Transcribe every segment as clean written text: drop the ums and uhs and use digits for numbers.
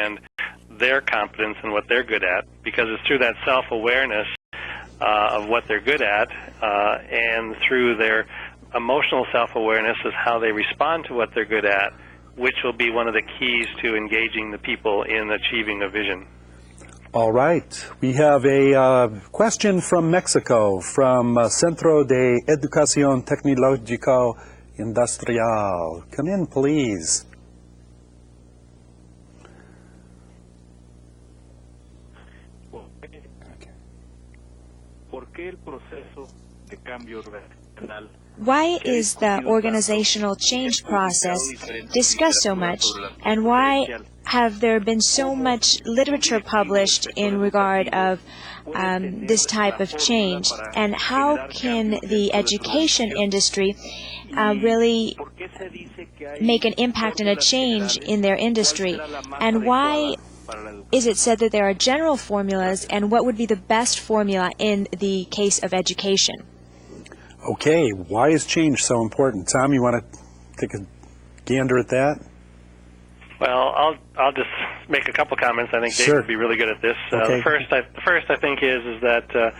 understand their competence and what they're good at, because it's through that self-awareness of what they're good at and through their emotional self-awareness is how they respond to what they're good at, which will be one of the keys to engaging the people in achieving a vision. All right. We have a question from Mexico, from Centro de Educación Tecnológico Industrial. Come in, please. Why is the organizational change process discussed so much, and why have there been so much literature published in regard of this type of change, and how can the education industry really make an impact and a change in their industry, and why is it said that there are general formulas, and what would be the best formula in the case of education? Okay, why is change so important? Tom, you want to take a gander at that? Well, I'll just make a couple comments. I think Dave would be really good at this. Okay. The first I think is that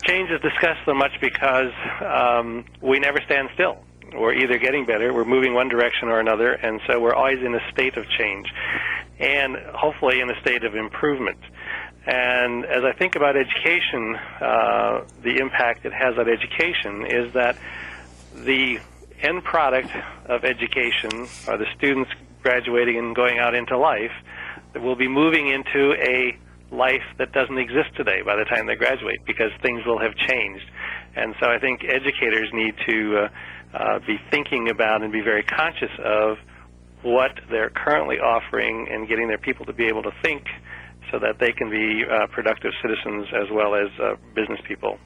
change is discussed so much because we never stand still. We're either getting better, we're moving one direction or another, and so we're always in a state of change, and hopefully in a state of improvement. And as I think about education, the impact it has on education is that the end product of education, or the students graduating and going out into life, will be moving into a life that doesn't exist today by the time they graduate, because things will have changed. And so I think educators need to be thinking about and be very conscious of what they're currently offering and getting their people to be able to think so that they can be productive citizens as well as business people.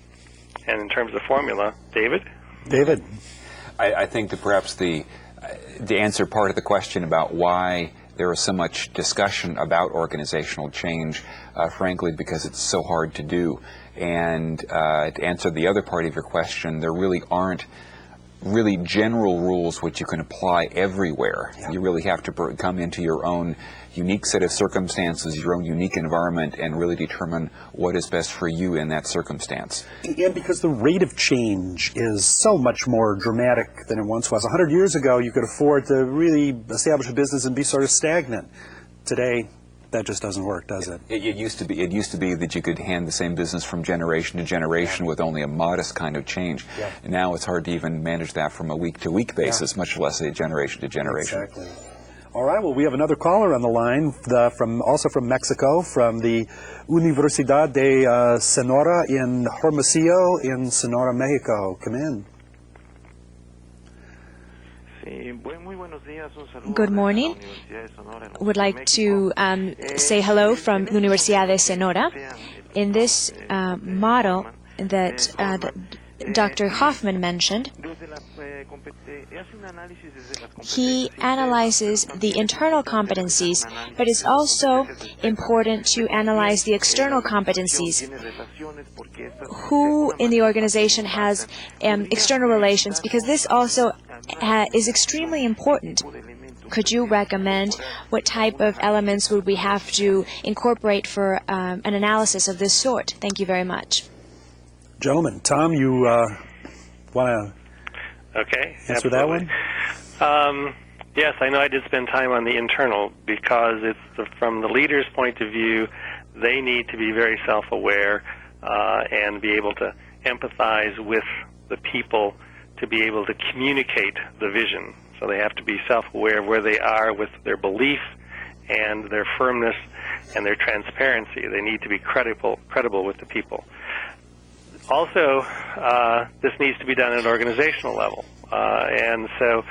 And in terms of formula, David? David? I think that perhaps the answer part of the question about why there is so much discussion about organizational change, frankly, because it's so hard to do. And to answer the other part of your question, there really aren't really general rules which you can apply everywhere. Yeah. You really have to come into your own unique set of circumstances, your own unique environment, and really determine what is best for you in that circumstance. And because the rate of change is so much more dramatic than it once was. 100 years ago, you could afford to really establish a business and be sort of stagnant. Today, that just doesn't work, does it? It used to be that you could hand the same business from generation to generation with only a modest kind of change. Yeah. And now it's hard to even manage that from a week-to-week basis, much less a generation to generation. Exactly. All right, well, we have another caller on the line, also from Mexico, from the Universidad de Sonora in Hermosillo in Sonora, Mexico. Come in. Good morning. Would like to say hello from Universidad de Sonora. In this model that Dr. Hoffmann mentioned, he analyzes the internal competencies, but it's also important to analyze the external competencies. Who in the organization has external relations, because this also is extremely important. Could you recommend what type of elements would we have to incorporate for an analysis of this sort? Thank you very much. Gentlemen, Tom, you want to answer that one? Yes, I know I did spend time on the internal, because it's from the leader's point of view, they need to be very self-aware and be able to empathize with the people to be able to communicate the vision. So they have to be self-aware of where they are with their belief and their firmness and their transparency. They need to be credible with the people. Also, this needs to be done at an organizational level. And so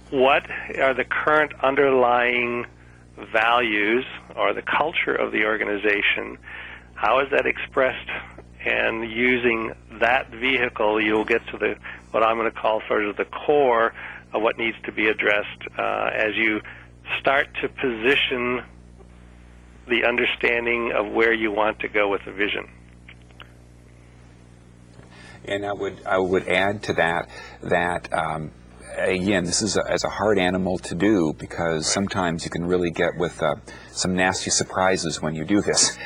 what are the current underlying values or the culture of the organization? How is that expressed? And using that vehicle, you'll get to what I'm going to call sort of the core of what needs to be addressed as you start to position the understanding of where you want to go with the vision. And I would add to that again, this is a hard animal to do because sometimes you can really get with some nasty surprises when you do this.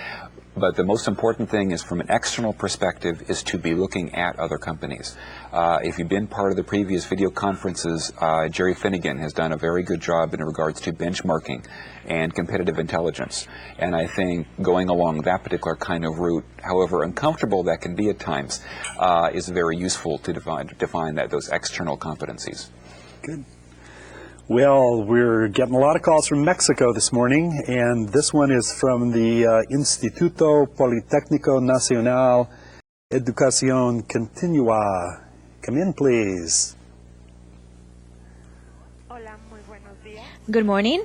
But the most important thing is, from an external perspective, is to be looking at other companies. If you've been part of the previous video conferences, Jerry Finnegan has done a very good job in regards to benchmarking and competitive intelligence. And I think going along that particular kind of route, however uncomfortable that can be at times, is very useful to define those external competencies. Good. Well, we're getting a lot of calls from Mexico this morning, and this one is from the Instituto Politécnico Nacional Educación Continua. Come in, please. Hola, muy buenos días. Good morning.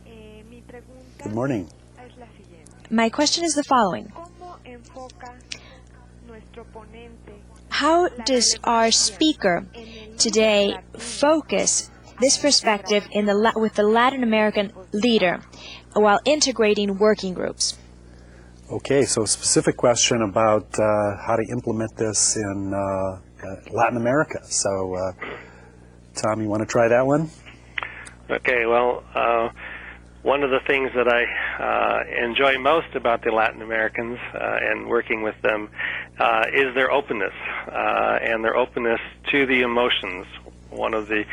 Mi pregunta Good morning. es la siguiente. My question is the following. ¿Cómo enfoca nuestro ponente How does our speaker today focus this perspective with the Latin American leader while integrating working groups? Okay, so a specific question about how to implement this in Latin America. So, Tom, you want to try that one? Okay, well, one of the things that I enjoy most about the Latin Americans and working with them is their openness and their openness to the emotions. One of the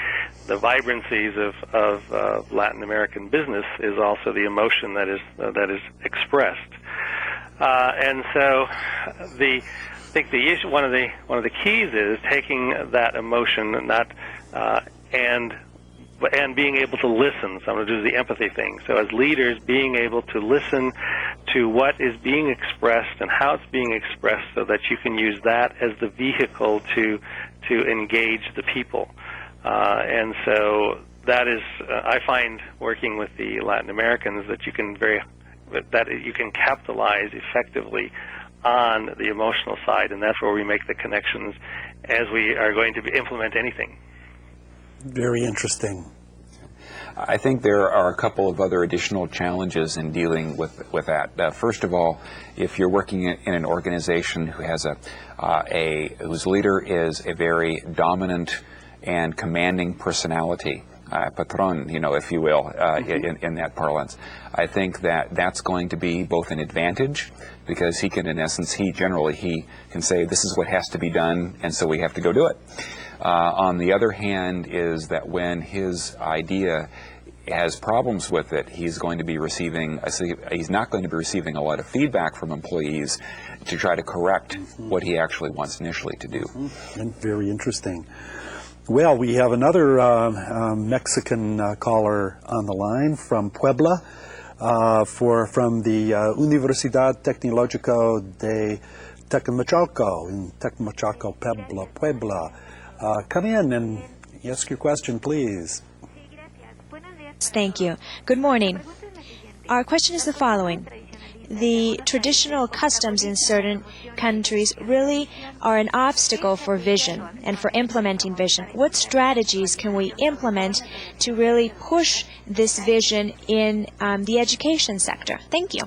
vibrancies of Latin American business is also the emotion that is expressed, and so I think the issue, one of the keys is taking that emotion and being able to listen. So I'm going to do the empathy thing. So as leaders, being able to listen to what is being expressed and how it's being expressed, so that you can use that as the vehicle to engage the people. And so that is, I find, working with the Latin Americans, that you can capitalize effectively on the emotional side, and that's where we make the connections as we are going to implement anything. Very interesting. I think there are a couple of other additional challenges in dealing with that. First of all, if you're working in an organization who has whose leader is a very dominant and commanding personality, patron, if you will, in that parlance, I think that's going to be both an advantage, because he can, in essence, he can say, this is what has to be done, and so we have to go do it. On the other hand, is that when his idea has problems with it, he's not going to be receiving a lot of feedback from employees to try to correct what he actually wants initially to do. And very interesting. Well, we have another Mexican caller on the line from Puebla, from the Universidad Tecnológico de Tecamachaco in Tecamachaco, Puebla. Come in and ask your question, please. Thank you. Good morning. Our question is the following. The traditional customs in certain countries really are an obstacle for vision and for implementing vision. What strategies can we implement to really push this vision in the education sector? Thank you.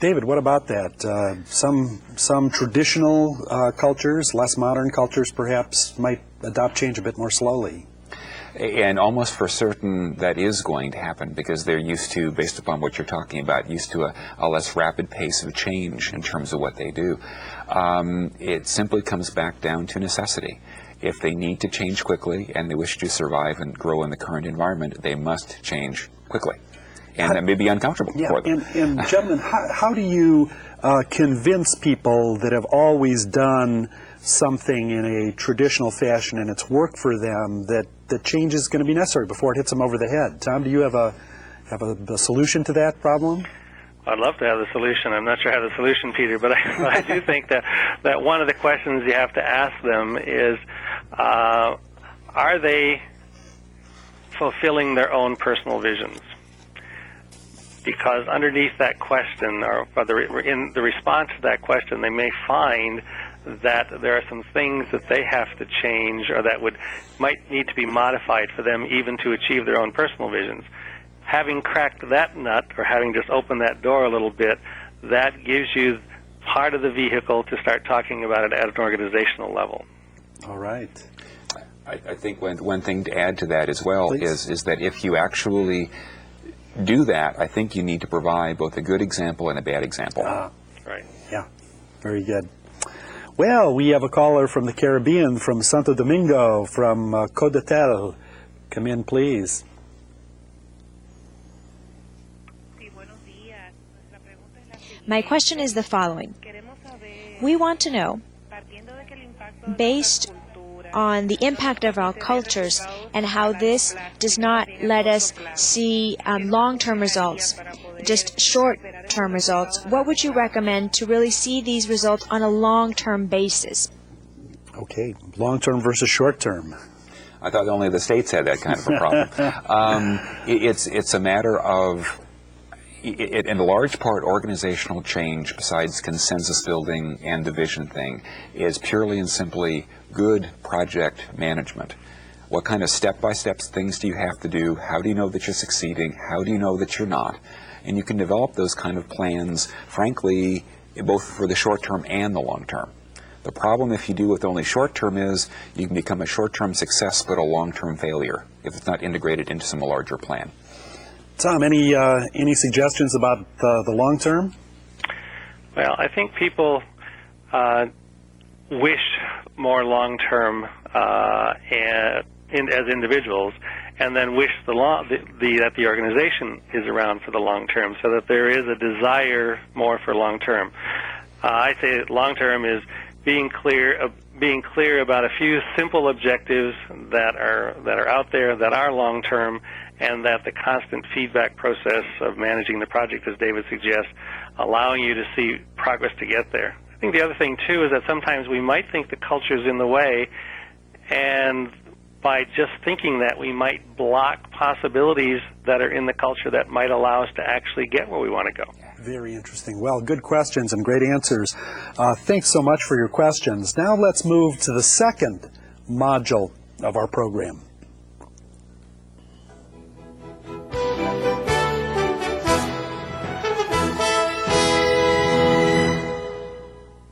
David, what about that? Some traditional cultures, less modern cultures perhaps, might adopt change a bit more slowly. And almost for certain that is going to happen, because they're used to, based upon what you're talking about, used to a less rapid pace of change in terms of what they do. It simply comes back down to necessity. If they need to change quickly and they wish to survive and grow in the current environment, they must change quickly. And that may be uncomfortable for them. And gentlemen, how do you convince people that have always done something in a traditional fashion and it's worked for them that change is going to be necessary before it hits them over the head? Tom, do you have a solution to that problem? I'd love to have the solution. I'm not sure I have the solution, Peter, but I do think that one of the questions you have to ask them is, are they fulfilling their own personal visions? Because underneath that question, or in the response to that question, they may find that there are some things that they have to change, or that might need to be modified for them even to achieve their own personal visions. Having cracked that nut, or having just opened that door a little bit, that gives you part of the vehicle to start talking about it at an organizational level. All right. I think one thing to add to that as well Please. is that if you actually do that, I think you need to provide both a good example and a bad example. Right. Yeah, very good. Well, we have a caller from the Caribbean, from Santo Domingo, from Codatel. Come in, please. My question is the following. We want to know, based on the impact of our cultures and how this does not let us see long-term results, just short-term results, what would you recommend to really see these results on a long-term basis? Okay, long-term versus short-term. I thought only the states had that kind of a problem. It's a matter of, in large part, organizational change, besides consensus building and the vision thing, is purely and simply good project management. What kind of step-by-step things do you have to do? How do you know that you're succeeding? How do you know that you're not? And you can develop those kind of plans, frankly, both for the short term and the long term. The problem if you do with only short term is you can become a short-term success but a long-term failure if it's not integrated into some larger plan. Tom, any suggestions about the long term? Well, I think people wish more long-term as individuals, and then wish that the organization is around for the long term, so that there is a desire more for long term. I say long term is being clear about a few simple objectives that are out there that are long term, and that the constant feedback process of managing the project, as David suggests, allowing you to see progress to get there. I think the other thing too is that sometimes we might think the culture's in the way, and by just thinking that, we might block possibilities that are in the culture that might allow us to actually get where we want to go. Very interesting. Well, good questions and great answers. Thanks so much for your questions. Now let's move to the second module of our program.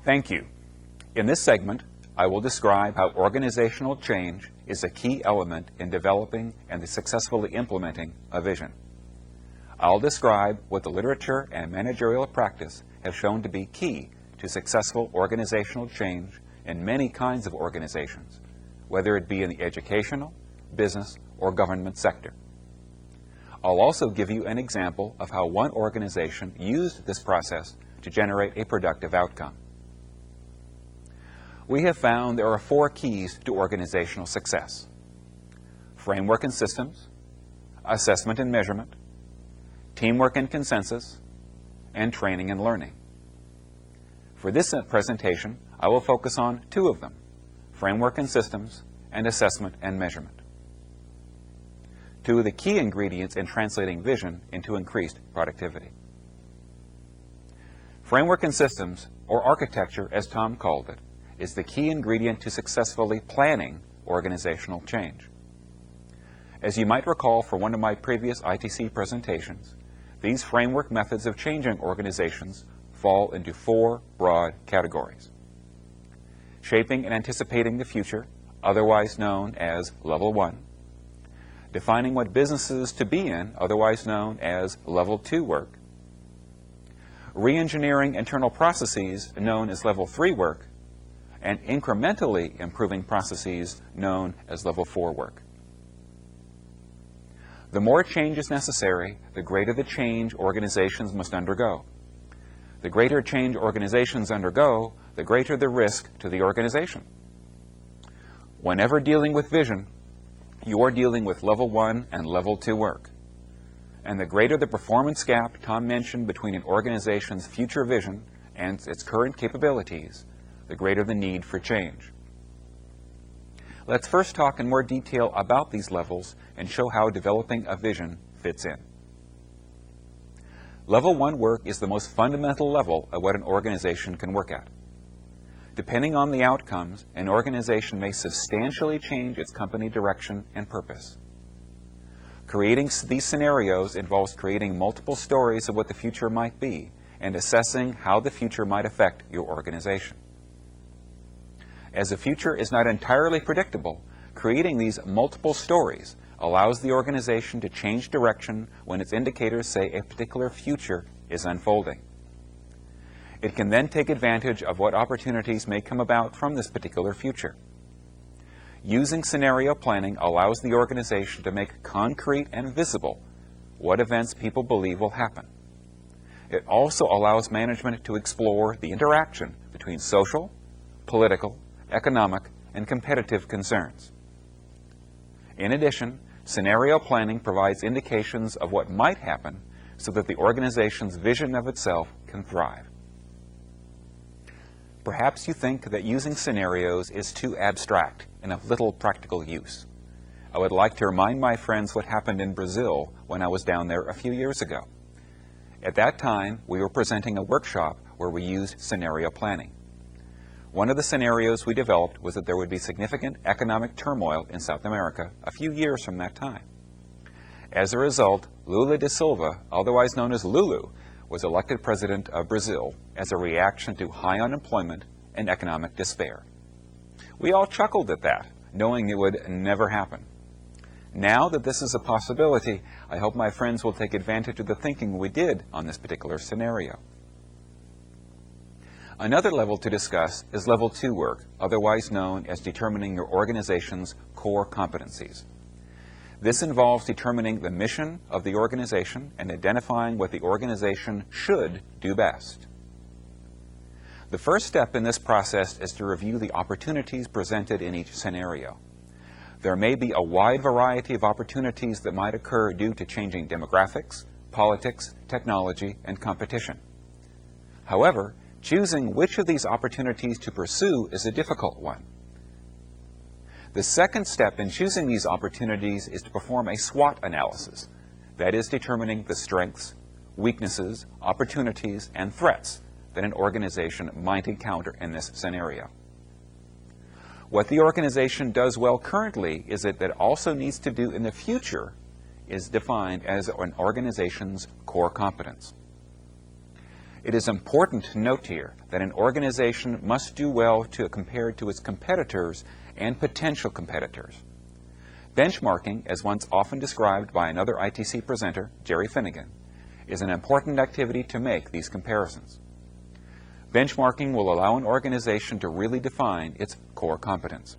Thank you. In this segment, I will describe how organizational change is a key element in developing and successfully implementing a vision. I'll describe what the literature and managerial practice have shown to be key to successful organizational change in many kinds of organizations, whether it be in the educational, business, or government sector. I'll also give you an example of how one organization used this process to generate a productive outcome. We have found there are 4 keys to organizational success: framework and systems, assessment and measurement, teamwork and consensus, and training and learning. For this presentation, I will focus on 2 of them: framework and systems, and assessment and measurement. 2 of the key ingredients in translating vision into increased productivity. Framework and systems, or architecture as Tom called it, is the key ingredient to successfully planning organizational change. As you might recall from one of my previous ITC presentations, these framework methods of changing organizations fall into 4 broad categories: shaping and anticipating the future, otherwise known as Level 1; defining what businesses to be in, otherwise known as Level 2 work; re-engineering internal processes, known as Level 3 work; and incrementally improving processes, known as Level 4 work. The more change is necessary, the greater the change organizations must undergo. The greater change organizations undergo, the greater the risk to the organization. Whenever dealing with vision, you are dealing with Level 1 and Level 2 work. And the greater the performance gap Tom mentioned between an organization's future vision and its current capabilities, the greater the need for change. Let's first talk in more detail about these levels and show how developing a vision fits in. Level 1 work is the most fundamental level of what an organization can work at. Depending on the outcomes, an organization may substantially change its company direction and purpose. Creating these scenarios involves creating multiple stories of what the future might be and assessing how the future might affect your organization. As the future is not entirely predictable, creating these multiple stories allows the organization to change direction when its indicators say a particular future is unfolding. It can then take advantage of what opportunities may come about from this particular future. Using scenario planning allows the organization to make concrete and visible what events people believe will happen. It also allows management to explore the interaction between social, political, economic, and competitive concerns. In addition, scenario planning provides indications of what might happen so that the organization's vision of itself can thrive. Perhaps you think that using scenarios is too abstract and of little practical use. I would like to remind my friends what happened in Brazil when I was down there a few years ago. At that time, we were presenting a workshop where we used scenario planning. One of the scenarios we developed was that there would be significant economic turmoil in South America a few years from that time. As a result, Lula da Silva, otherwise known as Lulu, was elected president of Brazil as a reaction to high unemployment and economic despair. We all chuckled at that, knowing it would never happen. Now that this is a possibility, I hope my friends will take advantage of the thinking we did on this particular scenario. Another level to discuss is level 2 work, otherwise known as determining your organization's core competencies. This involves determining the mission of the organization and identifying what the organization should do best. The first step in this process is to review the opportunities presented in each scenario. There may be a wide variety of opportunities that might occur due to changing demographics, politics, technology, and competition. However, choosing which of these opportunities to pursue is a difficult one. The second step in choosing these opportunities is to perform a SWOT analysis, that is, determining the strengths, weaknesses, opportunities, and threats that an organization might encounter in this scenario. What the organization does well currently is that also needs to do in the future is defined as an organization's core competence. It is important to note here that an organization must do well compared to its competitors and potential competitors. Benchmarking, as once often described by another ITC presenter, Jerry Finnegan, is an important activity to make these comparisons. Benchmarking will allow an organization to really define its core competence.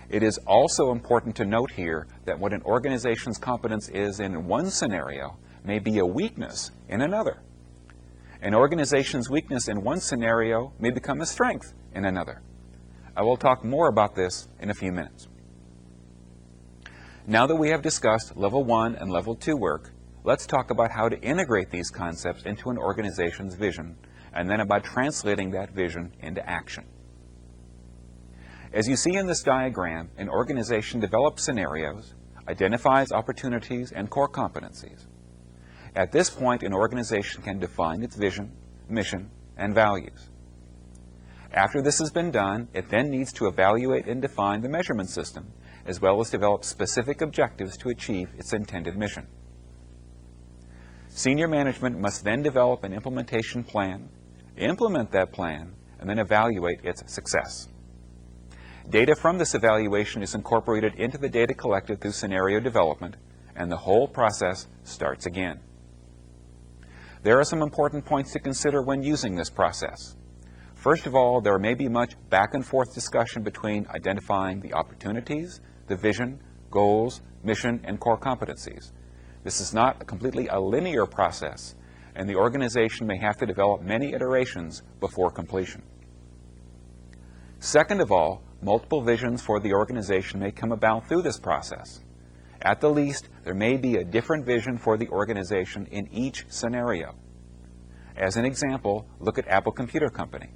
It is also important to note here that what an organization's competence is in one scenario may be a weakness in another. An organization's weakness in one scenario may become a strength in another. I will talk more about this in a few minutes. Now that we have discussed level 1 and level 2 work, let's talk about how to integrate these concepts into an organization's vision, and then about translating that vision into action. As you see in this diagram, an organization develops scenarios, identifies opportunities and core competencies. At this point, an organization can define its vision, mission, and values. After this has been done, it then needs to evaluate and define the measurement system, as well as develop specific objectives to achieve its intended mission. Senior management must then develop an implementation plan, implement that plan, and then evaluate its success. Data from this evaluation is incorporated into the data collected through scenario development, and the whole process starts again. There are some important points to consider when using this process. First of all, there may be much back and forth discussion between identifying the opportunities, the vision, goals, mission, and core competencies. This is not completely a linear process, and the organization may have to develop many iterations before completion. Second of all, multiple visions for the organization may come about through this process. At the least, there may be a different vision for the organization in each scenario. As an example, look at Apple Computer Company.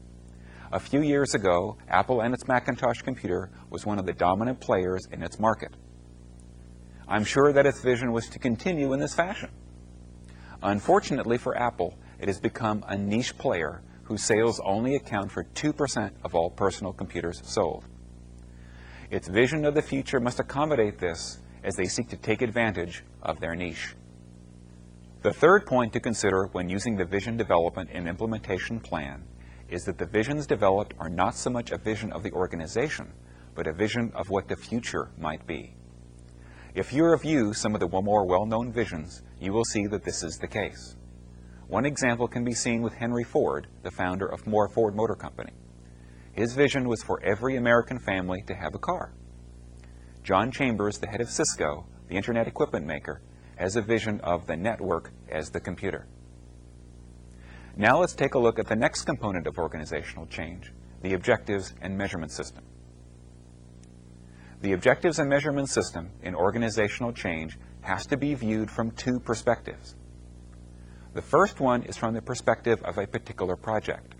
A few years ago, Apple and its Macintosh computer was one of the dominant players in its market. I'm sure that its vision was to continue in this fashion. Unfortunately for Apple, it has become a niche player whose sales only account for 2% of all personal computers sold. Its vision of the future must accommodate this as they seek to take advantage of their niche. The third point to consider when using the vision development and implementation plan is that the visions developed are not so much a vision of the organization, but a vision of what the future might be. If you review some of the more well-known visions, you will see that this is the case. One example can be seen with Henry Ford, the founder of Ford Motor Company. His vision was for every American family to have a car. John Chambers, the head of Cisco, the internet equipment maker, has a vision of the network as the computer. Now let's take a look at the next component of organizational change, the objectives and measurement system. The objectives and measurement system in organizational change has to be viewed from two perspectives. The first one is from the perspective of a particular project.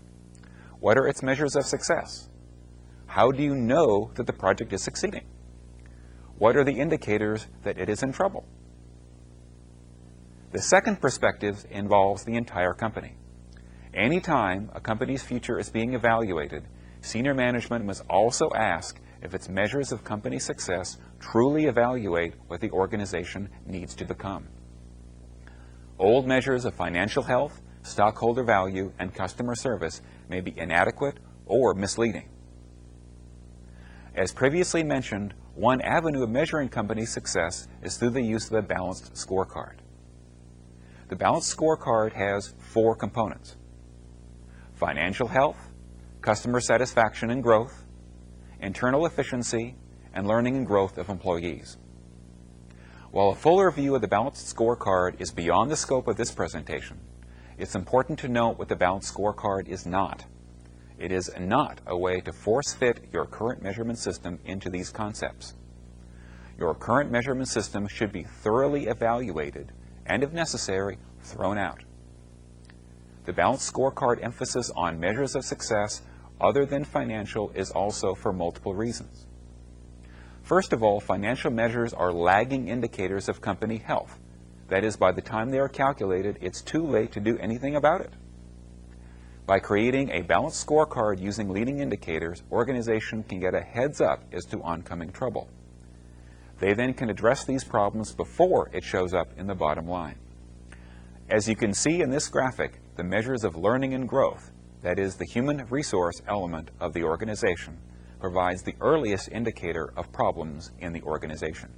What are its measures of success? How do you know that the project is succeeding? What are the indicators that it is in trouble? The second perspective involves the entire company. Anytime a company's future is being evaluated, senior management must also ask if its measures of company success truly evaluate what the organization needs to become. Old measures of financial health, stockholder value, and customer service may be inadequate or misleading. As previously mentioned, one avenue of measuring company success is through the use of a balanced scorecard. The balanced scorecard has 4 components: financial health, customer satisfaction and growth, internal efficiency, and learning and growth of employees. While a fuller view of the balanced scorecard is beyond the scope of this presentation, it's important to note what the balanced scorecard is not. It is not a way to force-fit your current measurement system into these concepts. Your current measurement system should be thoroughly evaluated and, if necessary, thrown out. The balanced scorecard emphasis on measures of success other than financial is also for multiple reasons. First of all, financial measures are lagging indicators of company health. That is, by the time they are calculated, it's too late to do anything about it. By creating a balanced scorecard using leading indicators, organizations can get a heads up as to oncoming trouble. They then can address these problems before it shows up in the bottom line. As you can see in this graphic, the measures of learning and growth, that is, the human resource element of the organization, provides the earliest indicator of problems in the organization.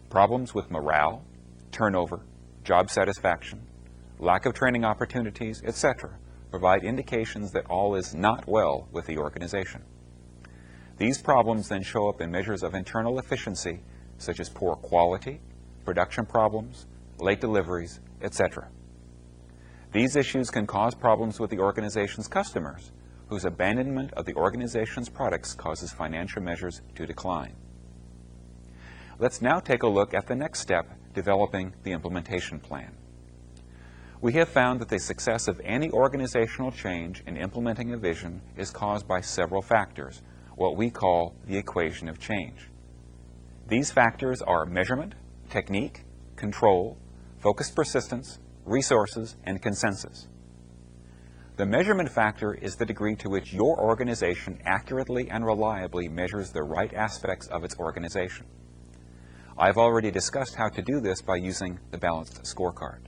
Problems with morale, turnover, job satisfaction, lack of training opportunities, etc., provide indications that all is not well with the organization. These problems then show up in measures of internal efficiency, such as poor quality, production problems, late deliveries, etc. These issues can cause problems with the organization's customers, whose abandonment of the organization's products causes financial measures to decline. Let's now take a look at the next step, developing the implementation plan. We have found that the success of any organizational change in implementing a vision is caused by several factors, what we call the equation of change. These factors are measurement, technique, control, focused persistence, resources, and consensus. The measurement factor is the degree to which your organization accurately and reliably measures the right aspects of its organization. I've already discussed how to do this by using the balanced scorecard.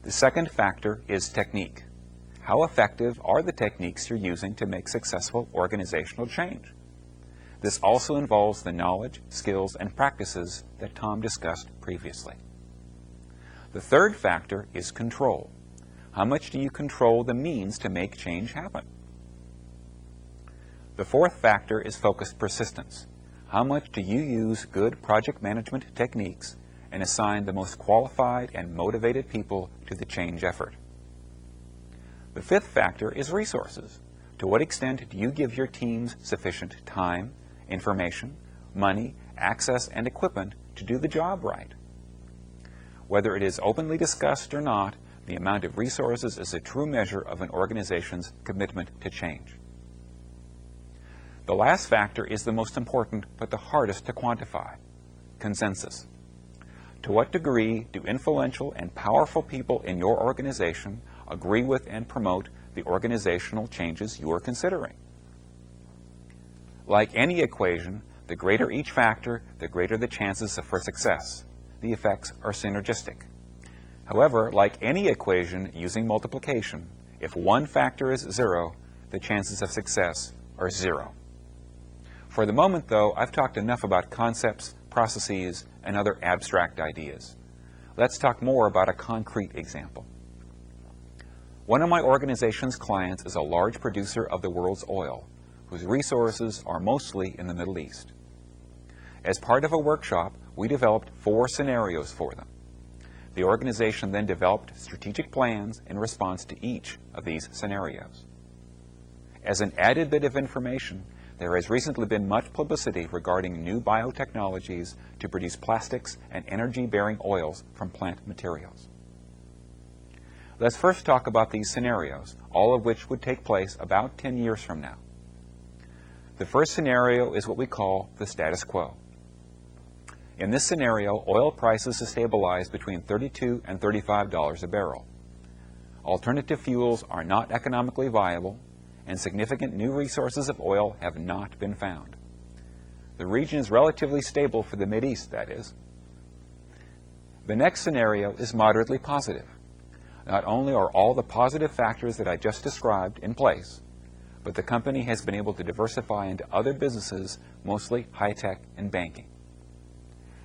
The second factor is technique. How effective are the techniques you're using to make successful organizational change? This also involves the knowledge, skills, and practices that Tom discussed previously. The third factor is control. How much do you control the means to make change happen? The fourth factor is focused persistence. How much do you use good project management techniques and assign the most qualified and motivated people to the change effort? The fifth factor is resources. To what extent do you give your teams sufficient time, information, money, access, and equipment to do the job right? Whether it is openly discussed or not, the amount of resources is a true measure of an organization's commitment to change. The last factor is the most important but the hardest to quantify: consensus. To what degree do influential and powerful people in your organization agree with and promote the organizational changes you are considering? Like any equation, the greater each factor, the greater the chances for success. The effects are synergistic. However, like any equation using multiplication, if one factor is 0, the chances of success are 0. For the moment, though, I've talked enough about concepts, processes, and other abstract ideas. Let's talk more about a concrete example. One of my organization's clients is a large producer of the world's oil, whose resources are mostly in the Middle East. As part of a workshop, we developed 4 scenarios for them. The organization then developed strategic plans in response to each of these scenarios. As an added bit of information, there has recently been much publicity regarding new biotechnologies to produce plastics and energy-bearing oils from plant materials. Let's first talk about these scenarios, all of which would take place about 10 years from now. The first scenario is what we call the status quo. In this scenario, oil prices have stabilized between $32 and $35 a barrel. Alternative fuels are not economically viable, and significant new resources of oil have not been found. The region is relatively stable for the Mideast, that is. The next scenario is moderately positive. Not only are all the positive factors that I just described in place, but the company has been able to diversify into other businesses, mostly high-tech and banking.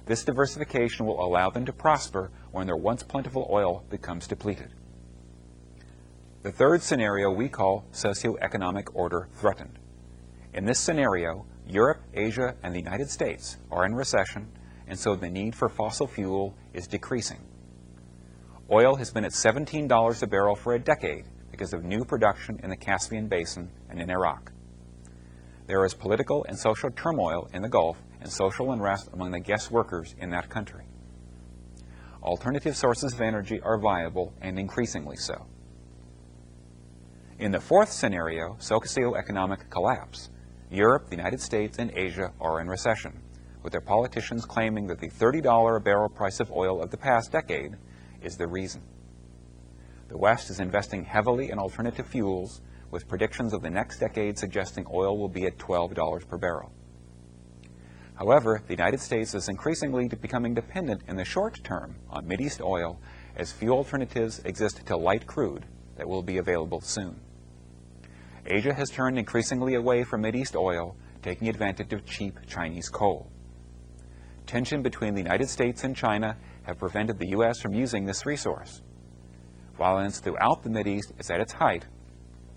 This diversification will allow them to prosper when their once plentiful oil becomes depleted. The third scenario we call socioeconomic order threatened. In this scenario, Europe, Asia, and the United States are in recession, and so the need for fossil fuel is decreasing. Oil has been at $17 a barrel for a decade because of new production in the Caspian Basin and in Iraq. There is political and social turmoil in the Gulf and social unrest among the guest workers in that country. Alternative sources of energy are viable and increasingly so. In the fourth scenario, socioeconomic collapse, Europe, the United States, and Asia are in recession, with their politicians claiming that the $30 a barrel price of oil of the past decade is the reason. The West is investing heavily in alternative fuels, with predictions of the next decade suggesting oil will be at $12 per barrel. However, the United States is increasingly becoming dependent in the short term on Mideast oil as few alternatives exist to light crude that will be available soon. Asia has turned increasingly away from Mideast oil, taking advantage of cheap Chinese coal. Tension between the United States and China have prevented the U.S. from using this resource. Violence throughout the Mideast is at its height,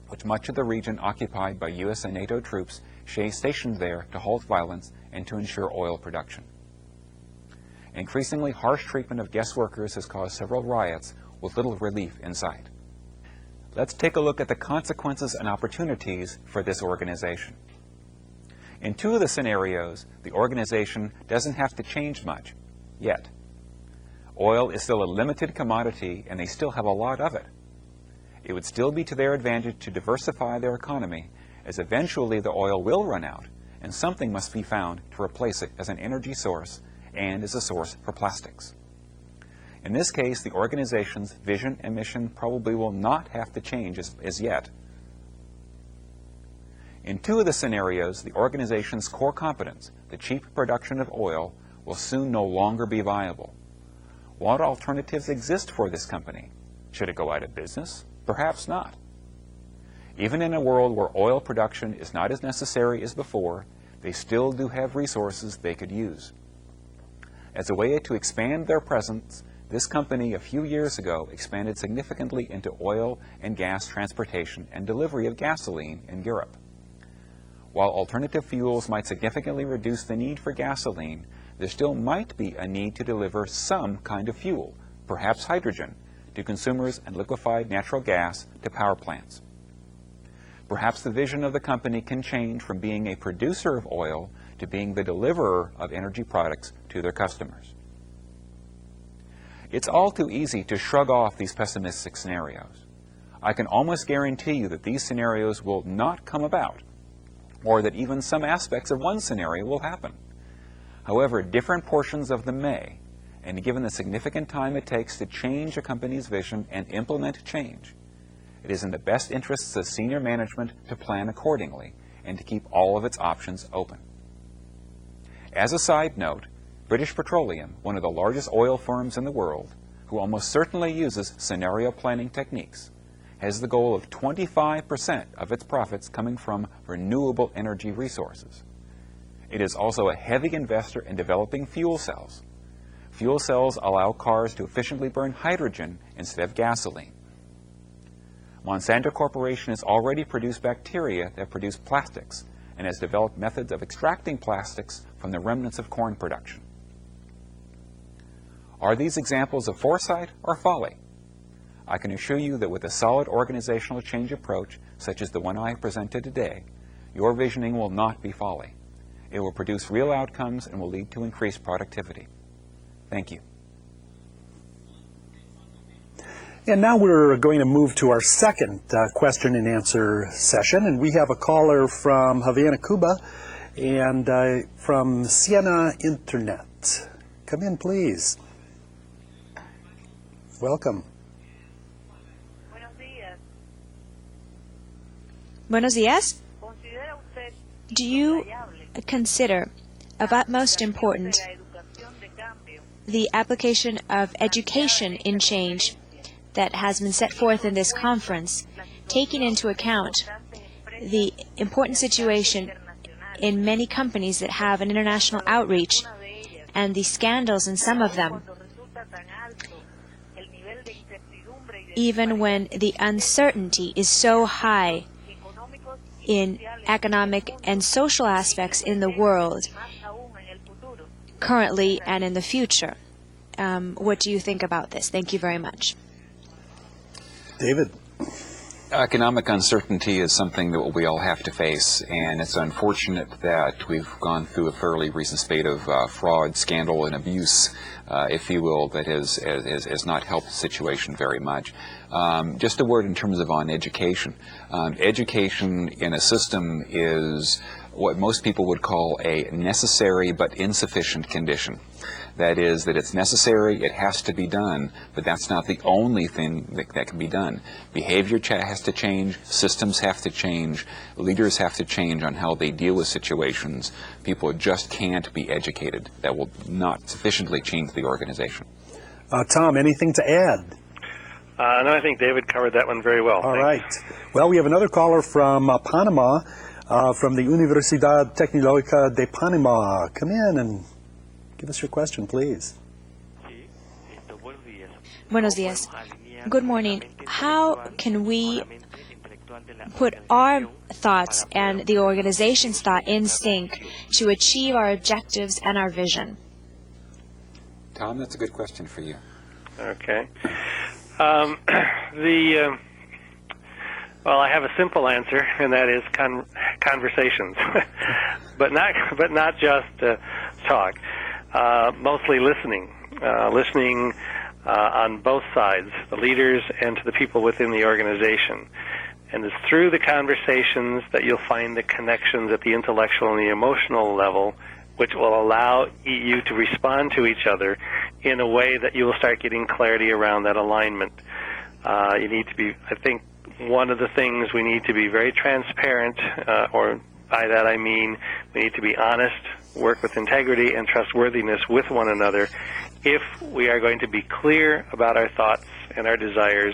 with much of the region occupied by U.S. and NATO troops stationed there to halt violence and to ensure oil production. Increasingly harsh treatment of guest workers has caused several riots with little relief in sight. Let's take a look at the consequences and opportunities for this organization. In 2 of the scenarios, the organization doesn't have to change much, yet. Oil is still a limited commodity and they still have a lot of it. It would still be to their advantage to diversify their economy, as eventually the oil will run out and something must be found to replace it as an energy source and as a source for plastics. In this case, the organization's vision and mission probably will not have to change as yet. In 2 of the scenarios, the organization's core competence, the cheap production of oil, will soon no longer be viable. What alternatives exist for this company? Should it go out of business? Perhaps not. Even in a world where oil production is not as necessary as before, they still do have resources they could use. As a way to expand their presence, this company a few years ago expanded significantly into oil and gas transportation and delivery of gasoline in Europe. While alternative fuels might significantly reduce the need for gasoline, there still might be a need to deliver some kind of fuel, perhaps hydrogen, to consumers and liquefied natural gas to power plants. Perhaps the vision of the company can change from being a producer of oil to being the deliverer of energy products to their customers. It's all too easy to shrug off these pessimistic scenarios. I can almost guarantee you that these scenarios will not come about, or that even some aspects of one scenario will happen. However, different portions of them may, and given the significant time it takes to change a company's vision and implement change, it is in the best interests of senior management to plan accordingly and to keep all of its options open. As a side note, British Petroleum, one of the largest oil firms in the world, who almost certainly uses scenario planning techniques, has the goal of 25% of its profits coming from renewable energy resources. It is also a heavy investor in developing fuel cells. Fuel cells allow cars to efficiently burn hydrogen instead of gasoline. Monsanto Corporation has already produced bacteria that produce plastics and has developed methods of extracting plastics from the remnants of corn production. Are these examples of foresight or folly? I can assure you that with a solid organizational change approach, such as the one I presented today, your visioning will not be folly. It will produce real outcomes and will lead to increased productivity. Thank you. And now we're going to move to our second question and answer session, and we have a caller from Havana, Cuba, and from Siena Internet. Come in, please. Welcome. Buenos días. Buenos días. ¿Considera usted Do you variable consider of utmost importance de la educación de cambio the application of education in change that has been set forth in this conference, taking into account the important situation in many companies that have an international outreach and the scandals in some of them, cuando resulta tan alto el nivel de incertidumbre y de even when the uncertainty is so high económicos y in economic and social aspects in the world, más aún en el futuro? currently and in the future? What do you think about this? Thank you very much. David. Economic uncertainty is something that we all have to face, and it's unfortunate that we've gone through a fairly recent spate of fraud, scandal, and abuse, if you will, that has not helped the situation very much. Just a word in terms of on education. Education in a system is what most people would call a necessary but insufficient condition. That is, that it's necessary, it has to be done, but that's not the only thing that can be done. Behavior has to change, systems have to change, leaders have to change on how they deal with situations. People just can't be educated. That will not sufficiently change the organization. Tom, anything to add? No, I think David covered that one very well. All Thanks. right. Well, we have another caller from Panama, from the Universidad Tecnológica de Panama. Come in and give us your question, please. Buenos días. Good morning. How can we put our thoughts and the organization's thought in sync to achieve our objectives and our vision? Tom, that's a good question for you. Okay. Well, I have a simple answer, and that is conversations, but not just talk. Mostly listening on both sides, the leaders and to the people within the organization. And it's through the conversations that you'll find the connections at the intellectual and the emotional level, which will allow you to respond to each other in a way that you will start getting clarity around that alignment. You need to be, I think, one of the things we need to be very transparent, or by that I mean we need to be honest, work with integrity and trustworthiness with one another if we are going to be clear about our thoughts and our desires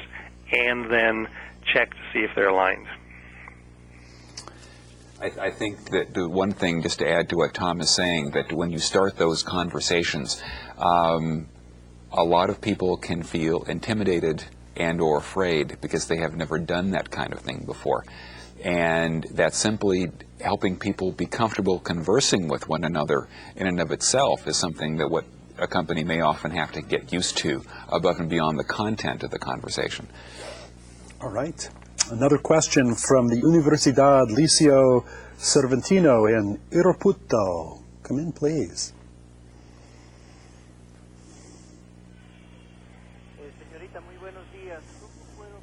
and then check to see if they're aligned. I think that the one thing, just to add to what Tom is saying, that when you start those conversations, a lot of people can feel intimidated and or afraid because they have never done that kind of thing before. And that simply helping people be comfortable conversing with one another in and of itself is something that what a company may often have to get used to above and beyond the content of the conversation. All right. Another question from the Universidad Liceo Cervantino in Iroputo. Come in, please.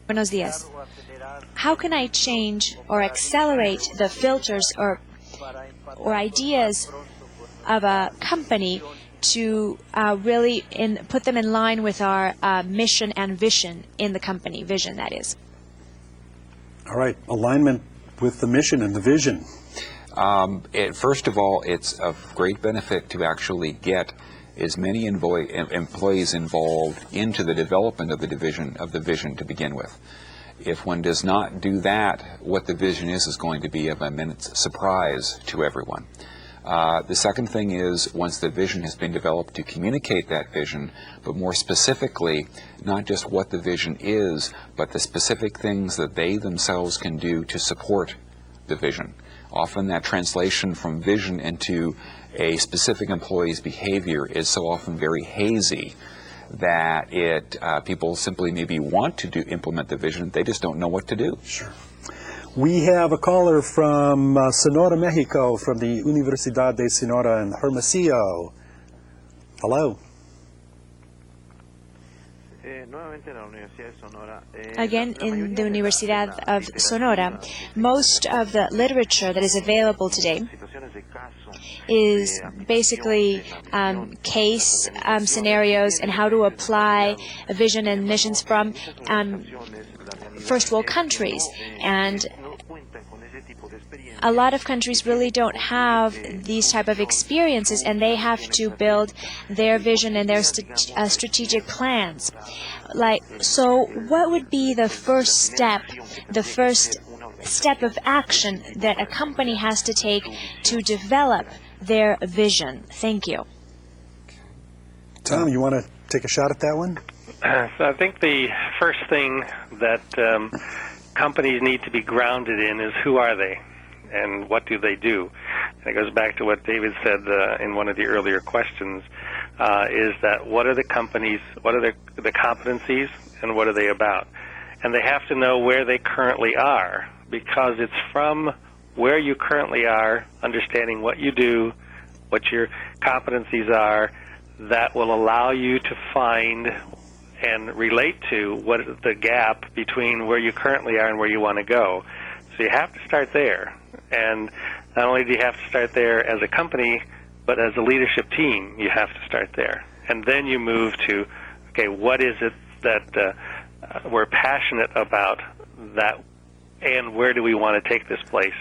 Buenos días. How can I change or accelerate the filters or ideas of a company to really put them in line with our mission and vision in the company, vision that is? All right, alignment with the mission and the vision. First of all, it's of great benefit to actually get as many employees involved into the development of the vision to begin with. If one does not do that, what the vision is going to be of immense surprise to everyone. The second thing is, once the vision has been developed, to communicate that vision, but more specifically, not just what the vision is, but the specific things that they themselves can do to support the vision. Often that translation from vision into a specific employee's behavior is so often very hazy that people simply maybe want to implement the vision, they just don't know what to do. Sure. We have a caller from Sonora, Mexico, from the Universidad de Sonora in Hermosillo. Hello. Again, in the Universidad of Sonora, most of the literature that is available today is basically case scenarios and how to apply a vision and missions from first world countries. And a lot of countries really don't have these type of experiences, and they have to build their vision and their strategic plans. So what would be the first step of action that a company has to take to develop their vision? Thank you. Tom, you want to take a shot at that one? So I think the first thing that companies need to be grounded in is, who are they and what do they do? And it goes back to what David said in one of the earlier questions, is that what are the companies, what are the competencies, and what are they about? And they have to know where they currently are, because it's from where you currently are, understanding what you do, what your competencies are, that will allow you to find and relate to what is the gap between where you currently are and where you want to go. So you have to start there. And not only do you have to start there as a company, but as a leadership team, you have to start there. And then you move to, okay, what is it that we're passionate about, that, and where do we want to take this place?